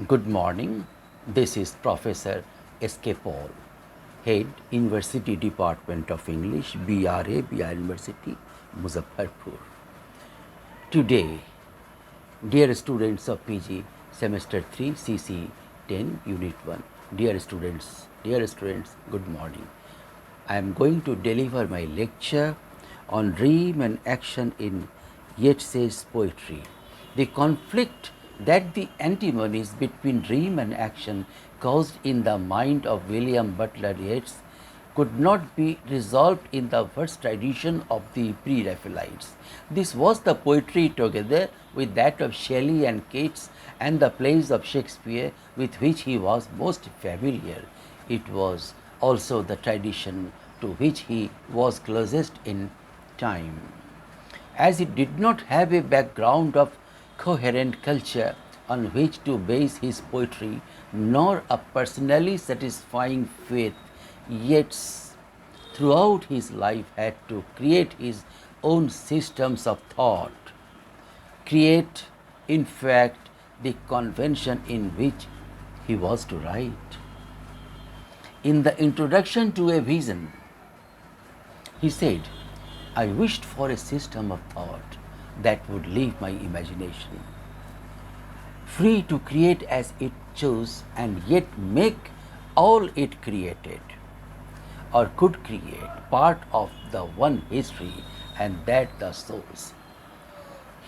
Good morning. This is Professor S.K. Paul, Head University Department of English, Bihar University, Muzaffarpur. Today, dear students of PG, Semester 3, CC 10, Unit 1, dear students, good morning. I am going to deliver my lecture on dream and action in Yeats's poetry. The conflict that the antinomies between dream and action caused in the mind of William Butler Yeats could not be resolved in the first tradition of the pre-Raphaelites. This was the poetry together with that of Shelley and Keats and the plays of Shakespeare with which he was most familiar. It was also the tradition to which he was closest in time. As he did not have a background of coherent culture on which to base his poetry, nor a personally satisfying faith, Yeats throughout his life had to create his own systems of thought, create, in fact, the convention in which he was to write. In the introduction to A Vision, he said, I wished for a system of thought that would leave my imagination free to create as it chose and yet make all it created or could create part of the one history, and that the soul's.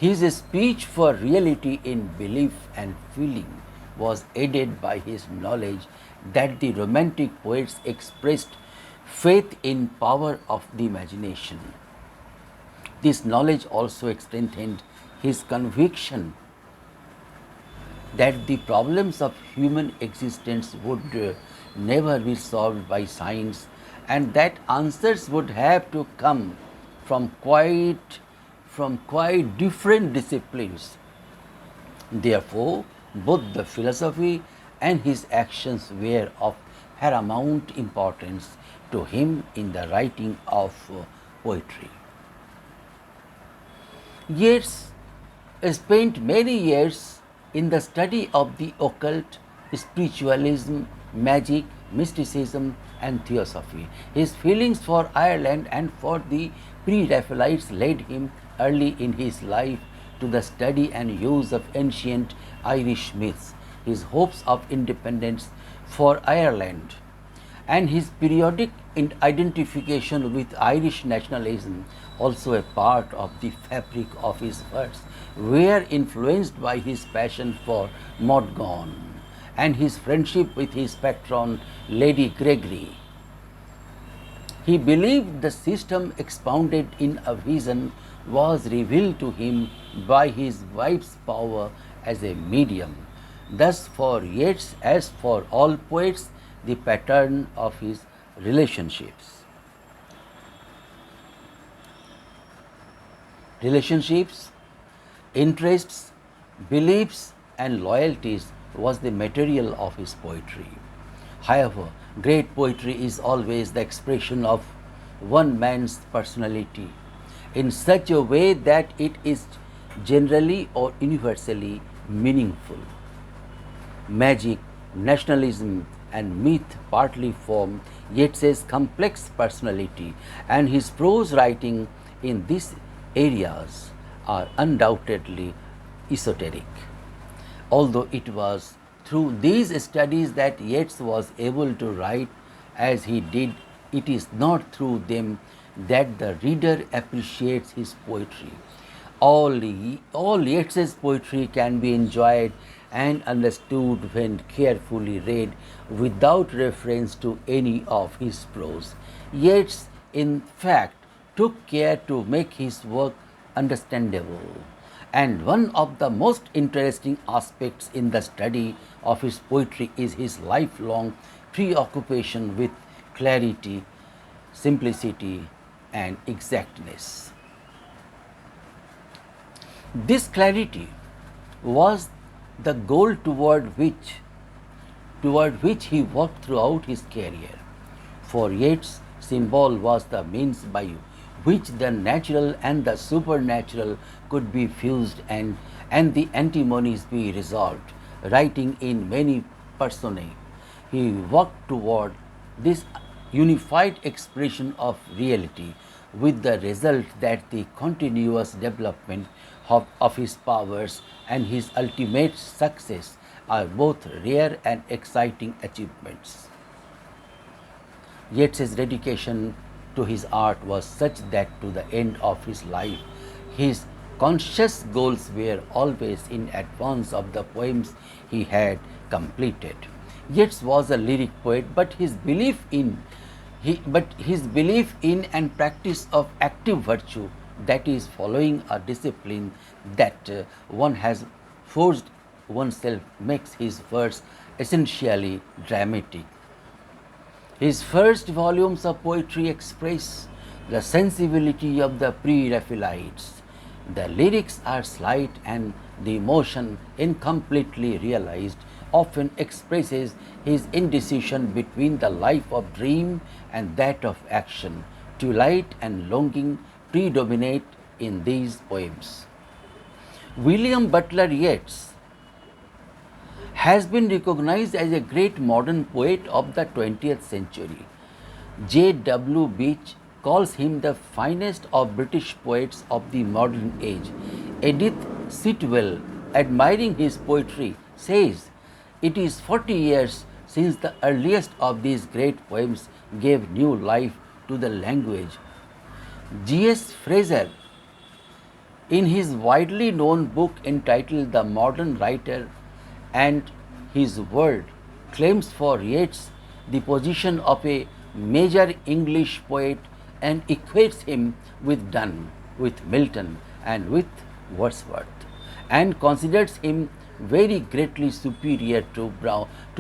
His speech for reality in belief and feeling was aided by his knowledge that the Romantic poets expressed faith in power of the imagination. This knowledge also strengthened his conviction that the problems of human existence would never be solved by science, and that answers would have to come from quite different disciplines. Therefore, both the philosophy and his actions were of paramount importance to him in the writing of poetry. Yeats spent many years in the study of the occult, spiritualism, magic, mysticism, and theosophy. His feelings for Ireland and for the pre-Raphaelites led him early in his life to the study and use of ancient Irish myths. His hopes of independence for Ireland and his periodic identification with Irish nationalism, also a part of the fabric of his verse, were influenced by his passion for Morgan and his friendship with his patron Lady Gregory. He believed the system expounded in A Vision was revealed to him by his wife's power as a medium. Thus, for Yeats, as for all poets, the pattern of his relationships, interests, beliefs, and loyalties was the material of his poetry. However, great poetry is always the expression of one man's personality in such a way that it is generally or universally meaningful. Magic, nationalism, and myth partly form Yeats's complex personality, and his prose writing in these areas are undoubtedly esoteric. Although it was through these studies that Yeats was able to write as he did, it is not through them that the reader appreciates his poetry. All Yeats's poetry can be enjoyed and understood when carefully read without reference to any of his prose. Yeats, in fact, took care to make his work understandable. And one of the most interesting aspects in the study of his poetry is his lifelong preoccupation with clarity, simplicity, and exactness. This clarity was the goal toward which he worked throughout his career. For Yeats, symbol was the means by which the natural and the supernatural could be fused and the antinomies be resolved. writing in many personae. He worked toward this unified expression of reality, with the result that the continuous development of his powers and his ultimate success are both rare and exciting achievements. Yeats's dedication to his art was such that to the end of his life, his conscious goals were always in advance of the poems he had completed. Yeats was a lyric poet, but his belief in and practice of active virtue, that is, following a discipline that one has forced oneself, makes his verse essentially dramatic. His first volumes of poetry express the sensibility of the pre-Raphaelites. The lyrics are slight and the emotion, incompletely realized, often expresses his indecision between the life of dream and that of action. Twilight and longing predominate in these poems. William Butler Yeats has been recognized as a great modern poet of the 20th century. W.B.Yeats calls him the finest of British poets of the modern age. Edith Sitwell, admiring his poetry, says, "It is 40 years since the earliest of these great poems gave new life to the language." G.S. Fraser, in his widely known book entitled The Modern Writer and His World, claims for Yeats the position of a major English poet and equates him with Donne, with Milton, and with Wordsworth, and considers him very greatly superior to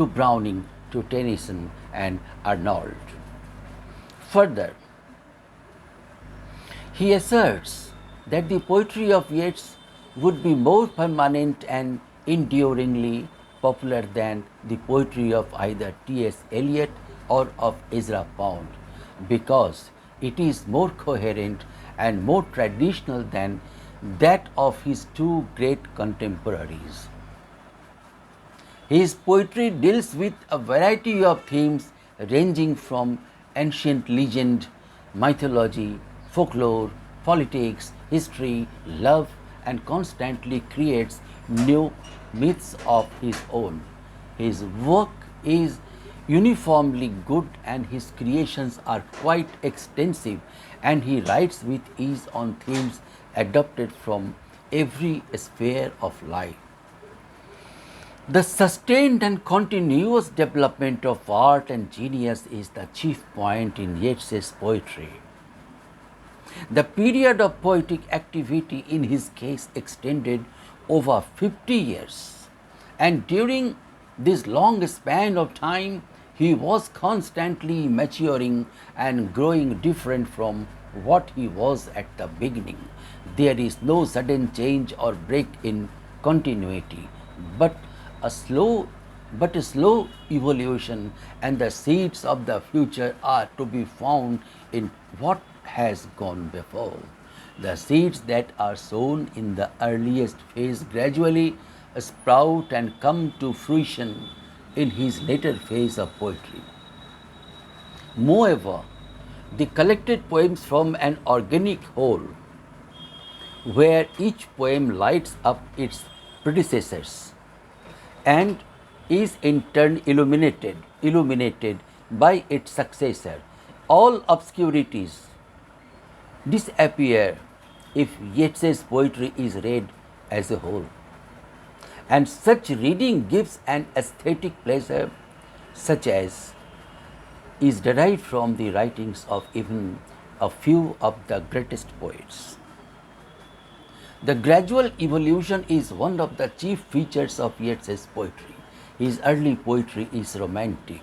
Browning, to Tennyson, and Arnold. Further, he asserts that the poetry of Yeats would be more permanent and enduringly popular than the poetry of either T.S. Eliot or of Ezra Pound, because it is more coherent and more traditional than that of his two great contemporaries. His poetry deals with a variety of themes ranging from ancient legend, mythology, folklore, politics, history, love, and constantly creates new myths of his own. His work is uniformly good and his creations are quite extensive, and he writes with ease on themes adopted from every sphere of life. The sustained and continuous development of art and genius is the chief point in Yeats's poetry. The period of poetic activity in his case extended over 50 years, and during this long span of time, he was constantly maturing and growing different from what he was at the beginning. There is no sudden change or break in continuity, but a slow evolution, and the seeds of the future are to be found in what has gone before. The seeds that are sown in the earliest phase gradually sprout and come to fruition in his later phase of poetry. Moreover, the collected poems from an organic whole, where each poem lights up its predecessors and is in turn illuminated by its successor. All obscurities disappear if Yeats's poetry is read as a whole, and such reading gives an aesthetic pleasure such as is derived from the writings of even a few of the greatest poets. The gradual evolution is one of the chief features of Yeats's poetry. His early poetry is romantic,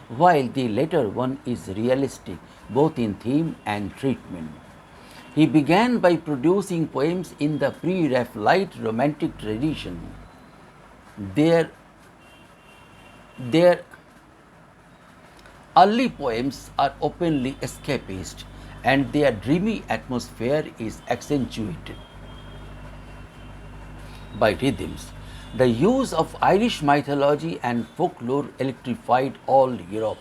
while the later one is realistic, both in theme and treatment. He began by producing poems in the pre-Raphaelite romantic tradition. Their early poems are openly escapist, and their dreamy atmosphere is accentuated by rhythms The use of Irish mythology and folklore electrified all Europe.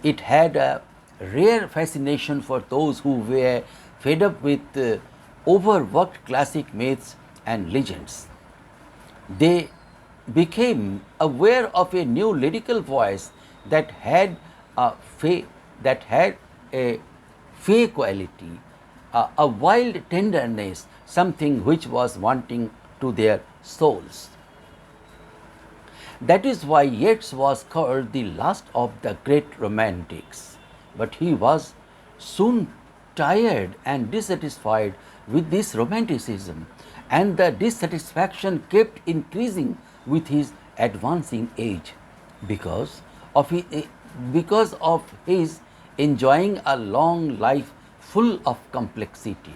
It had a rare fascination for those who were fed up with overworked classic myths and legends. They became aware of a new lyrical voice that had a fey quality, a wild tenderness, something which was wanting to their souls. That is why Yeats was called the last of the great romantics. But he was soon tired and dissatisfied with this romanticism, and the dissatisfaction kept increasing with his advancing age because of his enjoying a long life full of complexity,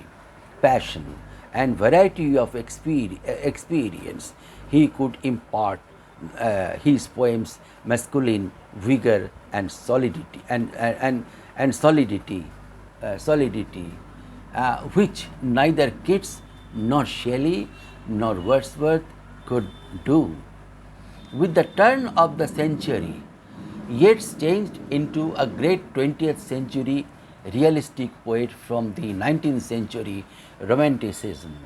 passion, and variety of experience. He could impart his poems masculine vigor and solidity which neither Keats nor Shelley nor Wordsworth could do. With the turn of the century, Yeats changed into a great 20th century realistic poet from the 19th century Romanticism.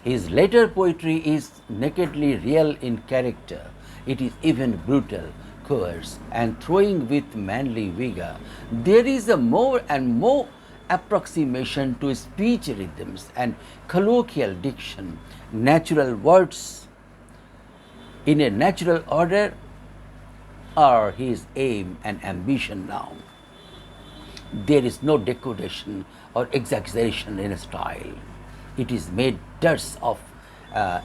His later poetry is nakedly real in character. It is even brutal, coarse, and throwing with manly vigor. There is a more and more approximation to speech rhythms and colloquial diction. Natural words in a natural order are his aim and ambition now. There is no decoration or exaggeration in style. It is made terse of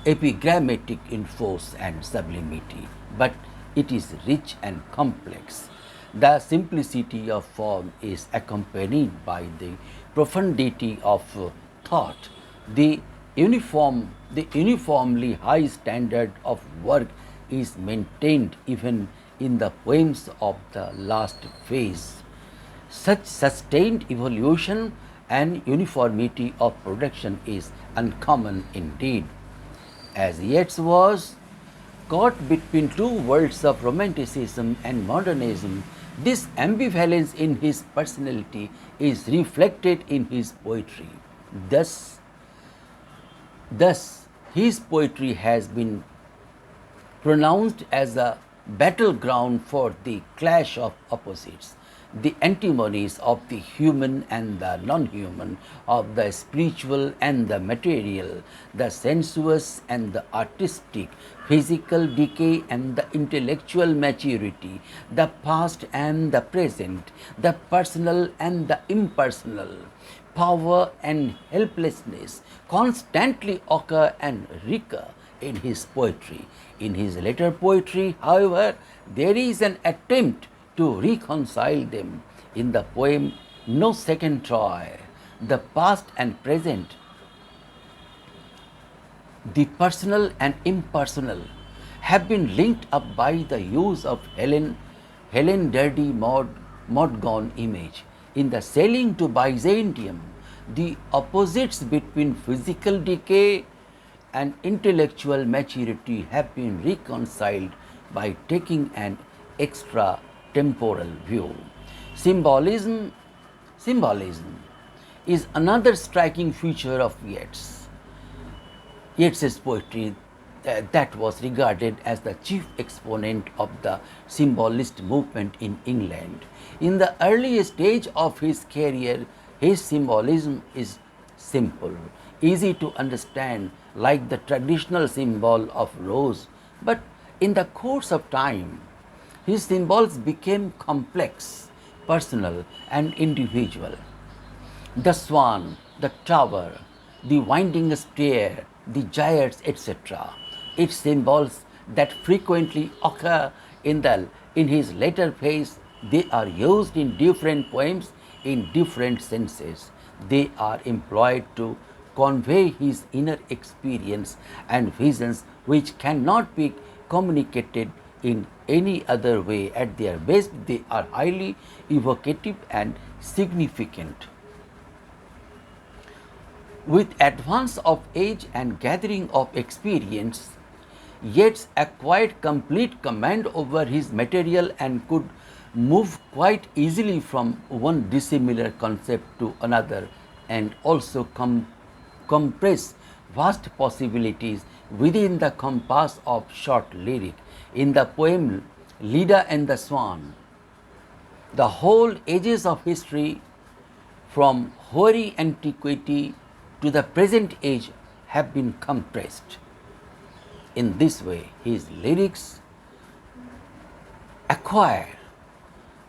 epigrammatic force and sublimity, but it is rich and complex. The simplicity of form is accompanied by the profundity of thought. The uniformly high standard of work is maintained even in the poems of the last phase. Such sustained evolution and uniformity of production is uncommon indeed. As Yeats was caught between two worlds of romanticism and modernism, this ambivalence in his personality is reflected in his poetry. Thus, his poetry has been pronounced as a battleground for the clash of opposites, the antinomies of the human and the non-human, of the spiritual and the material, the sensuous and the artistic, physical decay and the intellectual maturity, the past and the present, the personal and the impersonal, power and helplessness constantly occur and recur in his poetry. In his later poetry, however, there is an attempt to reconcile them. In the poem No Second Troy, the past and present, the personal and impersonal, have been linked up by the use of Helen Dirty Modgon image. In the Sailing to Byzantium, the opposites between physical decay and intellectual maturity have been reconciled by taking an extra temporal view. Symbolism is another striking feature of Yeats's poetry that was regarded as the chief exponent of the symbolist movement in England. In the early stage of his career, his symbolism is simple, easy to understand, like the traditional symbol of rose, but in the course of time, his symbols became complex, personal, and individual. The swan, the tower, the winding stair, the giants, etc. Its symbols that frequently occur in his later phase, they are used in different poems in different senses. They are employed to convey his inner experience and visions which cannot be communicated in any other way. At their best, they are highly evocative and significant. With advance of age and gathering of experience, Yeats acquired complete command over his material and could move quite easily from one dissimilar concept to another, and also compress vast possibilities within the compass of short lyric. In the poem Leda and the Swan, the whole ages of history from hoary antiquity to the present age have been compressed. In this way, his lyrics acquire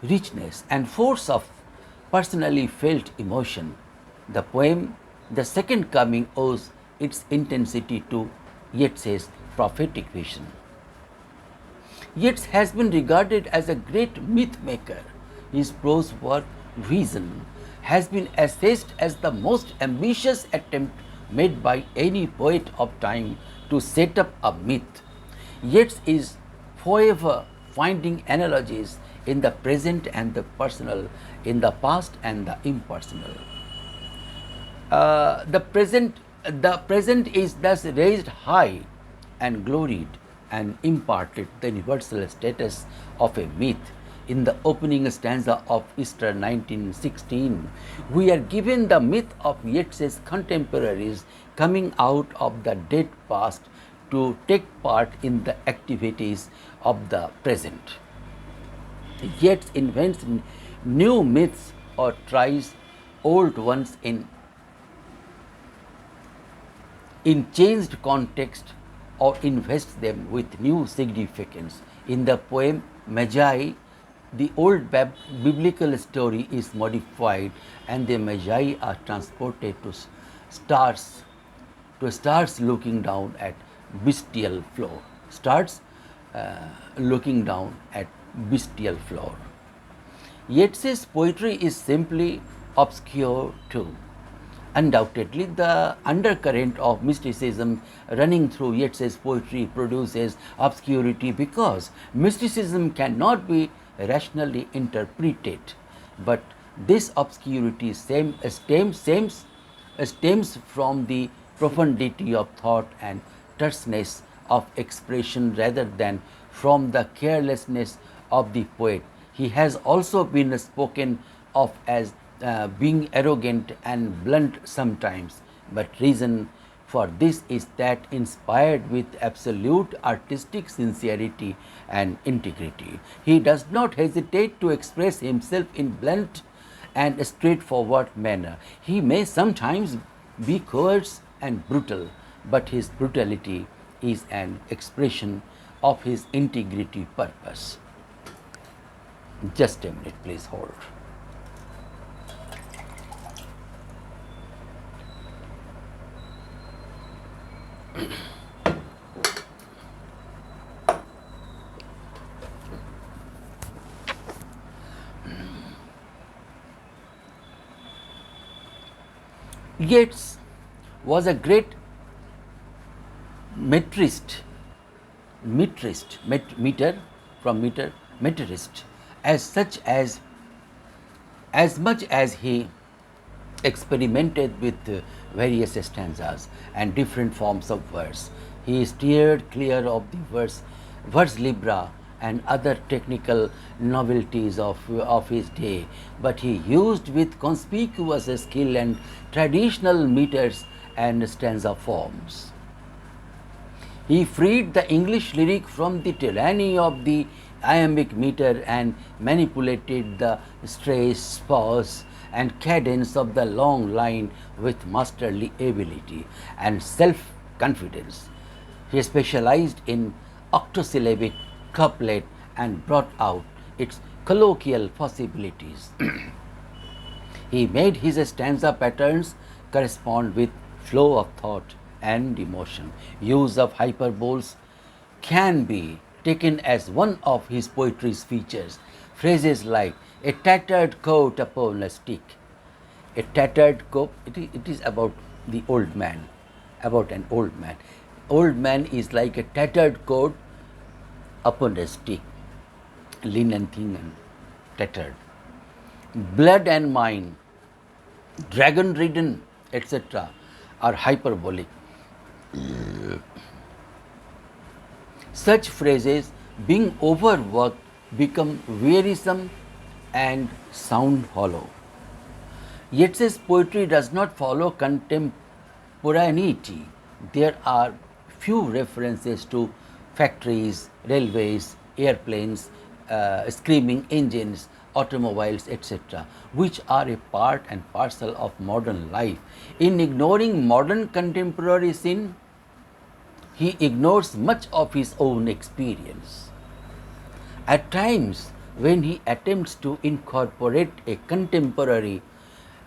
richness and force of personally felt emotion. The poem The Second Coming owes its intensity to Yeats's prophetic vision. Yeats has been regarded as a great myth maker. His prose work, Vision, has been assessed as the most ambitious attempt made by any poet of time to set up a myth. Yeats is forever finding analogies in the present and the personal, in the past and the impersonal. The present is thus raised high and gloried and imparted the universal status of a myth. In the opening stanza of Easter 1916, we are given the myth of Yeats's contemporaries coming out of the dead past to take part in the activities of the present. Yeats invents new myths or tries old ones in changed context or invests them with new significance. In the poem Magi, the old biblical story is modified and the Magi are transported to stars looking down at bestial floor. Stars looking down at bestial floor. Yeats's poetry is simply obscure too. Undoubtedly, the undercurrent of mysticism running through Yeats's poetry produces obscurity because mysticism cannot be rationally interpreted. But this obscurity stems from the profundity of thought and terseness of expression rather than from the carelessness of the poet. He has also been spoken of as being arrogant and blunt sometimes, but reason for this is that inspired with absolute artistic sincerity and integrity, he does not hesitate to express himself in blunt and straightforward manner. He may sometimes be coarse and brutal, but his brutality is an expression of his integrity purpose. Just a minute, please hold. Yeats was a great metrist, as much as he experimented with various stanzas and different forms of verse. He steered clear of the verse libra and other technical novelties of his day, but he used with conspicuous skill and traditional meters and stanza forms. He freed the English lyric from the tyranny of the iambic meter and manipulated the stress, pause, and cadence of the long line with masterly ability and self-confidence. He specialized in octosyllabic couplet and brought out its colloquial possibilities. He made his stanza patterns correspond with flow of thought and emotion. Use of hyperboles can be taken as one of his poetry's features. Phrases like a tattered coat upon a stick. A tattered coat, it is about the old man, about an old man. Old man is like a tattered coat upon a stick, linen thing and tattered. Blood and mine, dragon ridden, etc. are hyperbolic. Such phrases, being overworked, become wearisome and sound hollow. Yeats's poetry does not follow contemporaneity. There are few references to factories, railways, airplanes, screaming engines, automobiles, etc., which are a part and parcel of modern life. In ignoring modern contemporary scene, he ignores much of his own experience. At times, when he attempts to incorporate a contemporary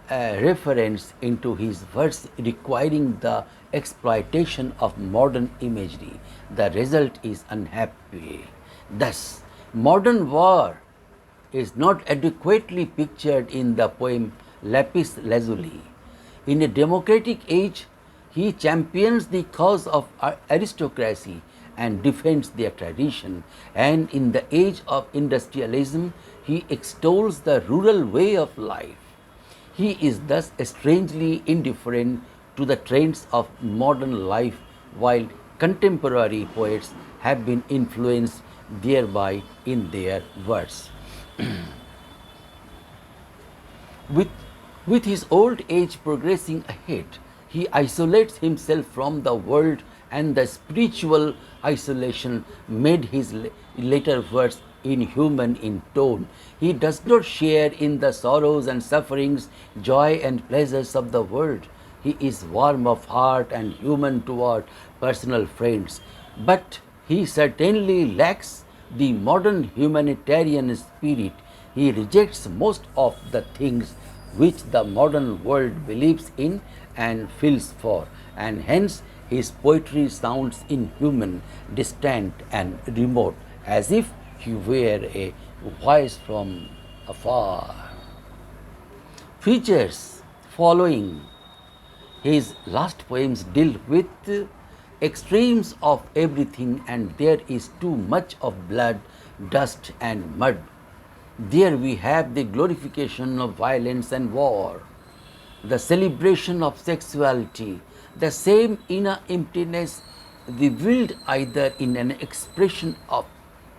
reference into his verse requiring the exploitation of modern imagery, the result is unhappy. Thus, modern war is not adequately pictured in the poem Lapis Lazuli. In a democratic age, he champions the cause of aristocracy and defends their tradition, and in the age of industrialism, he extols the rural way of life. He is thus strangely indifferent to the trends of modern life, while contemporary poets have been influenced thereby in their verse. With his old age progressing ahead, he isolates himself from the world, and the spiritual isolation made his later verse inhuman in tone. He does not share in the sorrows and sufferings, joy and pleasures of the world. He is warm of heart and human toward personal friends, but he certainly lacks the modern humanitarian spirit. He rejects most of the things which the modern world believes in and feels for, and hence his poetry sounds inhuman, distant and remote, as if he were a voice from afar. Features following his last poems deal with extremes of everything, and there is too much of blood, dust and mud. There we have the glorification of violence and war, the celebration of sexuality, the same inner emptiness revealed either in an expression of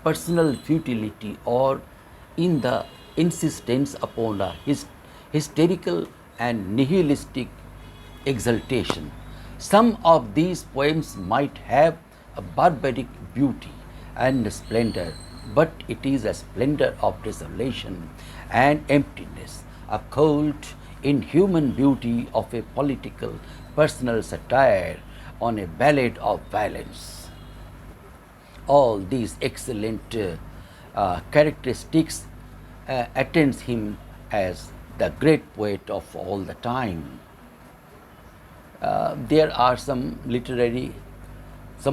personal futility or in the insistence upon a hysterical and nihilistic exaltation. Some of these poems might have a barbaric beauty and splendor, but it is a splendor of desolation and emptiness, a cold, inhuman beauty of a political, personal satire on a ballad of violence. All these excellent characteristics attends him as the great poet of all the time. There are some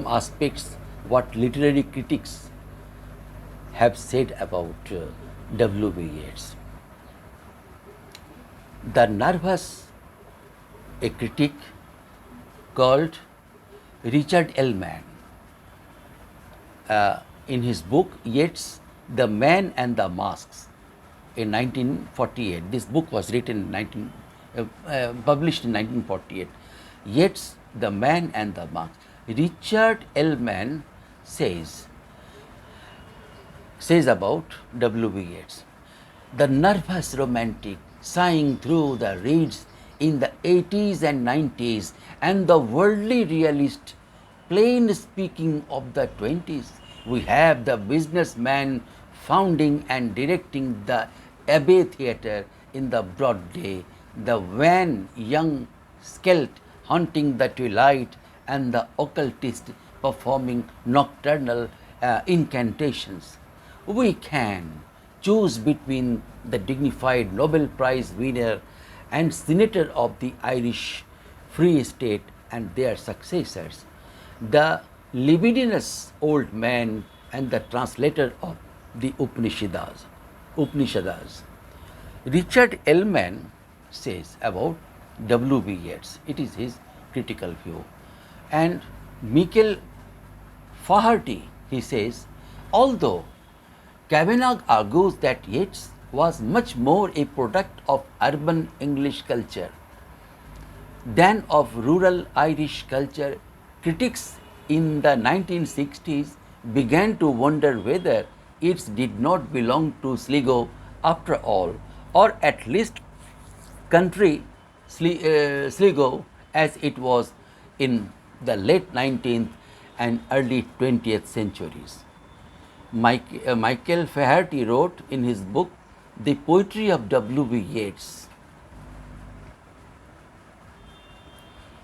aspects what literary critics have said about W.B. Yeats. The nervous, a critic called Richard L. Mann, in his book Yeats, The Man and the Masks, in 1948. This book was written published in 1948. Yeats, The Man and the Masks. Richard L. Mann says about W.B. Yeats, the nervous romantic sighing through the reeds in the 80s and 90s, and the worldly realist plain speaking of the 20s. We have the businessman founding and directing the Abbey Theatre in the broad day, the wan young skelt haunting the twilight, and the occultist performing nocturnal incantations. We can choose between the dignified Nobel Prize winner and senator of the Irish Free State and their successors, the libidinous old man and the translator of the Upanishads. Richard L. Mann says about W.B. Yeats, it is his critical view. And Michael Faherty, he says, although Kavanagh argues that Yeats was much more a product of urban English culture than of rural Irish culture, critics in the 1960s began to wonder whether Yeats did not belong to Sligo after all, or at least country Sligo as it was in the late 19th and early 20th centuries. Michael Faherty wrote in his book The Poetry of W.B. Yeats.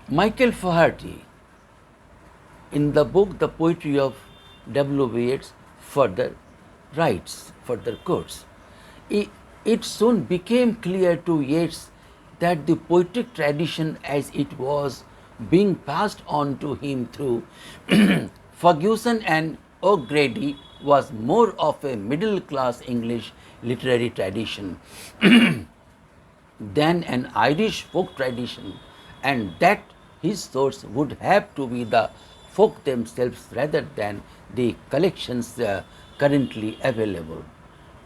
Michael Faherty, in the book The Poetry of W.B. Yeats, further quotes, it soon became clear to Yeats that the poetic tradition as it was being passed on to him through Ferguson and O'Grady was more of a middle class English literary tradition than an Irish folk tradition, and that his source would have to be the folk themselves rather than the collections currently available.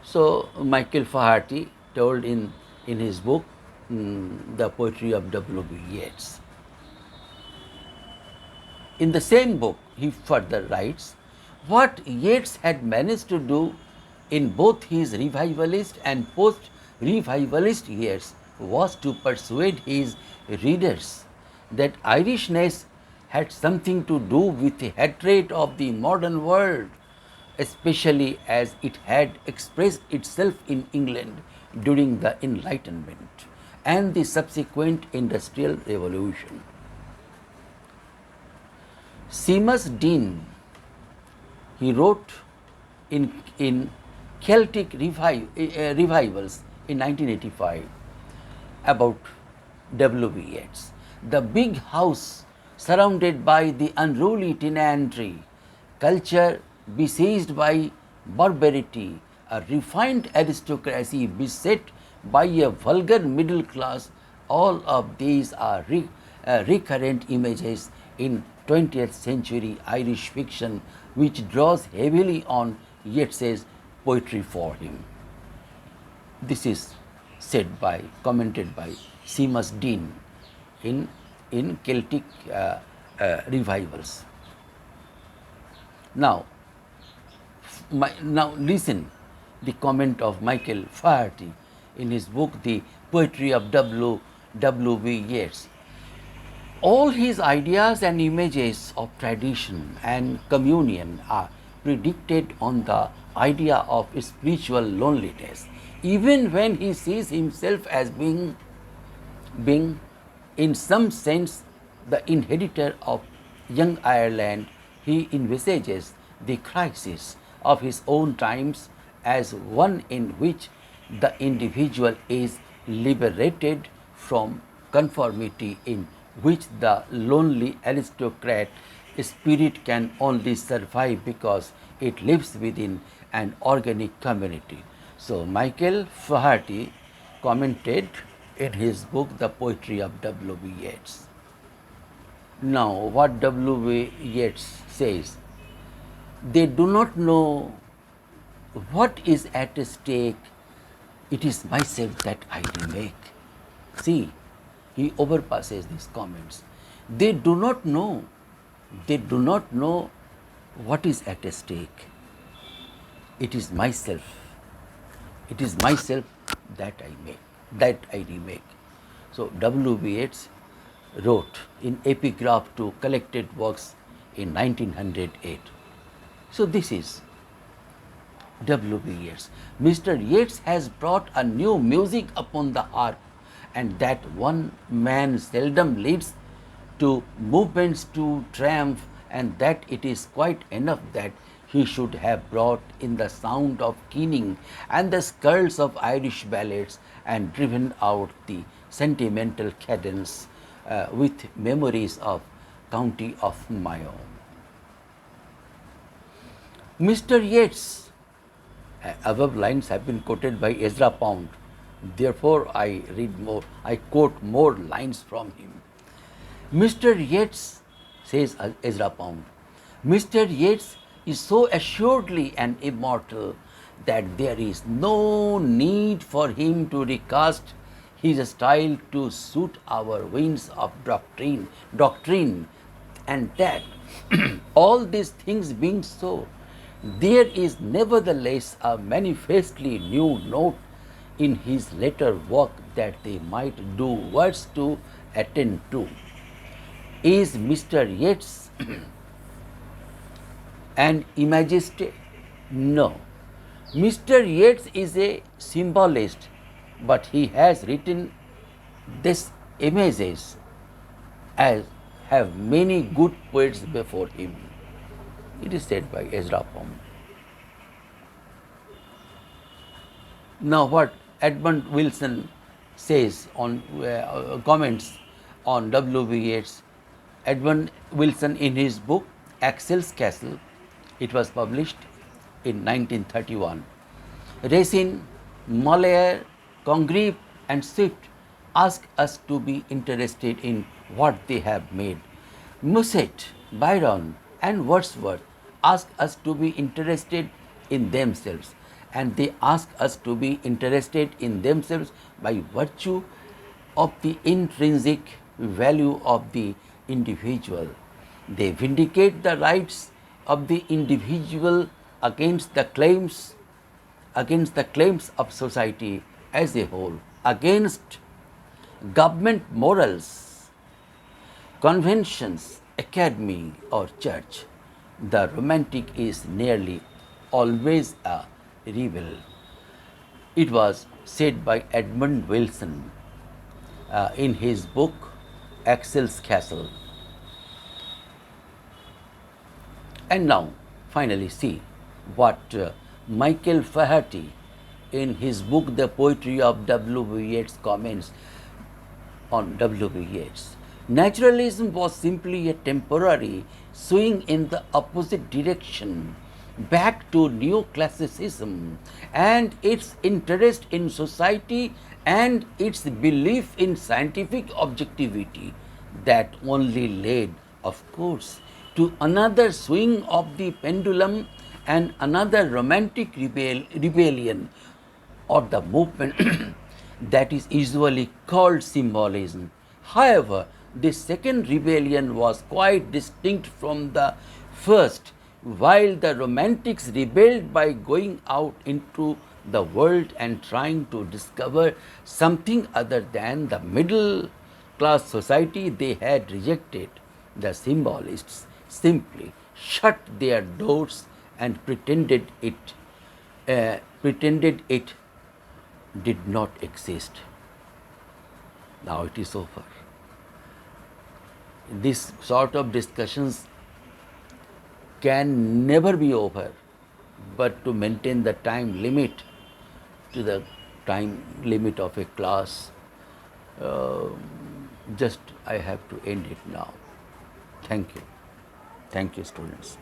So, Michael Faherty told in his book The Poetry of W.B. Yeats. In the same book, he further writes, what Yeats had managed to do in both his revivalist and post-revivalist years was to persuade his readers that Irishness had something to do with the hatred of the modern world, especially as it had expressed itself in England during the Enlightenment and the subsequent Industrial Revolution. Seamus Dean, he wrote in Celtic Revivals in 1985 about W.B. Yeats. The big house surrounded by the unruly tenantry, culture besieged by barbarity, a refined aristocracy beset by a vulgar middle class, all of these are recurrent images in 20th century Irish fiction which draws heavily on Yeats's poetry for him. This is commented by Seamus Dean in Celtic Revivals. Now listen the comment of Michael Faherty in his book The Poetry of W.B. Yeats. All his ideas and images of tradition and communion are predicated on the idea of spiritual loneliness. Even when he sees himself as being in some sense the inheritor of young Ireland, he envisages the crisis of his own times as one in which the individual is liberated from conformity, in which the lonely aristocrat spirit can only survive because it lives within an organic community. So, Michael Faherty commented in his book The Poetry of W.B. Yeats. Now, what W.B. Yeats says, they do not know what is at stake. It is myself that I remake. See, he overpasses these comments. They do not know what is at stake. It is myself that I remake. So W.B. Yeats wrote in epigraph to collected works in 1908. So this is W.B. Yeats. Mr. Yeats has brought a new music upon the harp, and that one man seldom leads to movements to triumph, and that it is quite enough that he should have brought in the sound of keening and the skulls of Irish ballads and driven out the sentimental cadence with memories of County of Mayo. Mr. Yeats, above lines have been quoted by Ezra Pound. Therefore, I quote more lines from him. Mr. Yeats, says Ezra Pound, Mr. Yeats is so assuredly an immortal that there is no need for him to recast his style to suit our winds of doctrine, and that all these things being so, there is nevertheless a manifestly new note in his later work that they might do worse to attend to. Is Mr. Yeats an imagist? No. Mr. Yeats is a symbolist, but he has written these images as have many good poets before him. It is said by Ezra Pound. Now, what Edmund Wilson says on comments on W.B. Yeats. Edmund Wilson, in his book Axel's Castle, it was published in 1931. Racine, Molière, Congreve, and Swift ask us to be interested in what they have made. Musset, Byron, and Wordsworth ask us to be interested in themselves, and they ask us to be interested in themselves by virtue of the intrinsic value of the individual. They vindicate the rights of the individual against the claims of society as a whole, against government morals, conventions, academy, or church. The romantic is nearly always a rebel. It was said by Edmund Wilson in his book Axel's Castle. And now, finally, see what Michael Faherty, in his book The Poetry of W.B. Yeats, comments on W.B. Yeats. Naturalism was simply a temporary swing in the opposite direction back to neoclassicism and its interest in society and its belief in scientific objectivity that only led, of course, to another swing of the pendulum and another romantic rebellion or the movement that is usually called symbolism. However, this second rebellion was quite distinct from the first. While the romantics rebelled by going out into the world and trying to discover something other than the middle class society they had rejected, the symbolists simply shut their doors and pretended it did not exist. Now it is over. This sort of discussions can never be over, but to maintain the time limit to the time limit of a class, just I have to end it now. Thank you. Thank you, students.